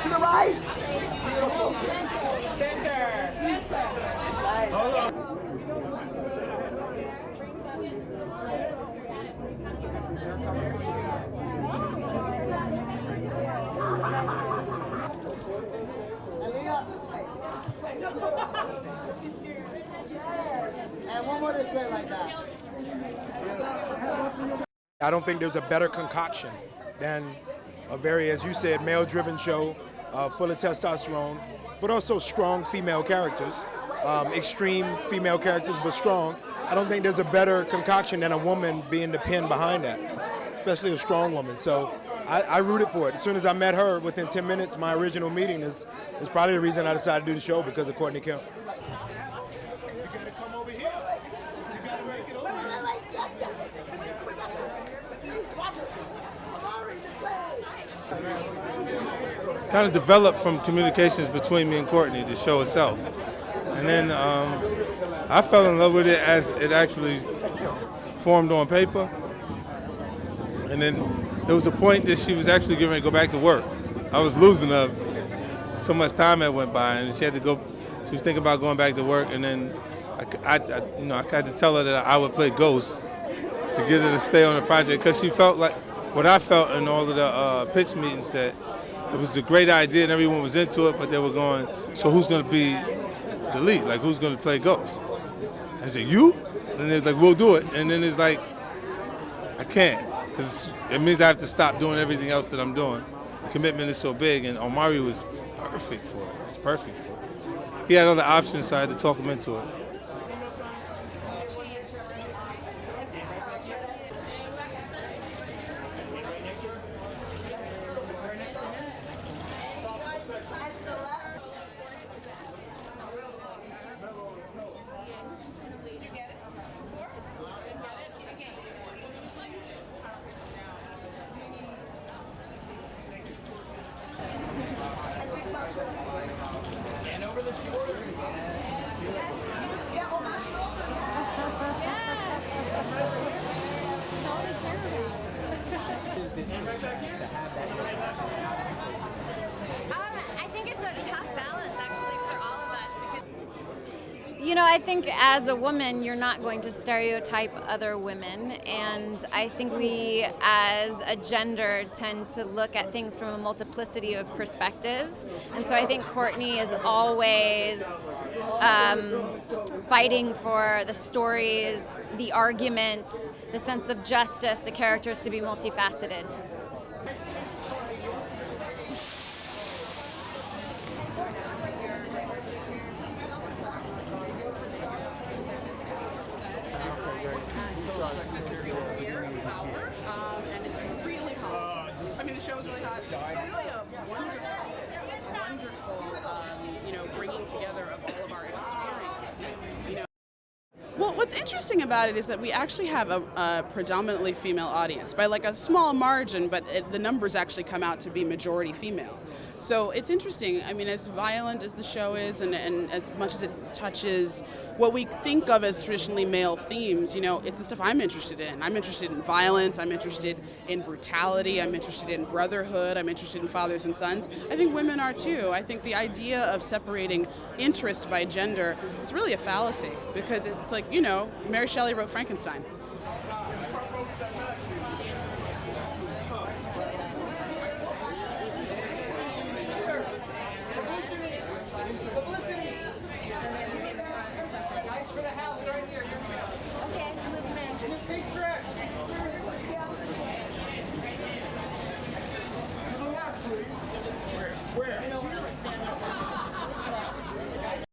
To the right. Center. Nice. Hold on. Yes. And one more this way like that. I don't think there's a better concoction than a very, as you said, male-driven show, full of testosterone, but also strong female characters, extreme female characters, but strong. I don't think there's a better concoction than a woman being the pin behind that, especially a strong woman. So I rooted for it. As soon as I met her, within 10 minutes, my original meeting is probably the reason I decided to do the show, because of Courtney Kemp. Kind of developed from communications between me and Courtney, the show itself. And then I fell in love with it as it actually formed on paper. And then there was a point that she was actually getting ready to go back to work. I was losing her. So much time had went by, and she had to go. She was thinking about going back to work, and then I had to tell her that I would play Ghost to get her to stay on the project, because she felt like what I felt in all of the pitch meetings, that it was a great idea and everyone was into it, but they were going, so who's going to be the lead? Like, who's going to play Ghost? And I said, you? And they're like, we'll do it. And then it's like, I can't, because it means I have to stop doing everything else that I'm doing. The commitment is so big, and Omari was perfect for it. It was perfect for it. He had other options, so I had to talk him into it. And over the shoulder. Yeah, over the shoulder. Yes. It's all we care about. I think it's a tough balance, actually, for all of us. Because, you know, I think as a woman, you're not going to stereotype other women, and I think we, as a gender, tend to look at things from a multiplicity of perspectives. And so I think Courtney is always fighting for the stories, the arguments, the sense of justice, the characters to be multifaceted. And it's really hot. I mean, the show is really hot. Really a wonderful, bringing together of all of our experience. Well, what's interesting about it is that we actually have a predominantly female audience by like a small margin, but the numbers actually come out to be majority female. So it's interesting. I mean, as violent as the show is, and as much as it touches what we think of as traditionally male themes, it's the stuff I'm interested in. I'm interested in violence, I'm interested in brutality, I'm interested in brotherhood, I'm interested in fathers and sons. I think women are too. I think the idea of separating interest by gender is really a fallacy, because it's like, Mary Shelley wrote Frankenstein.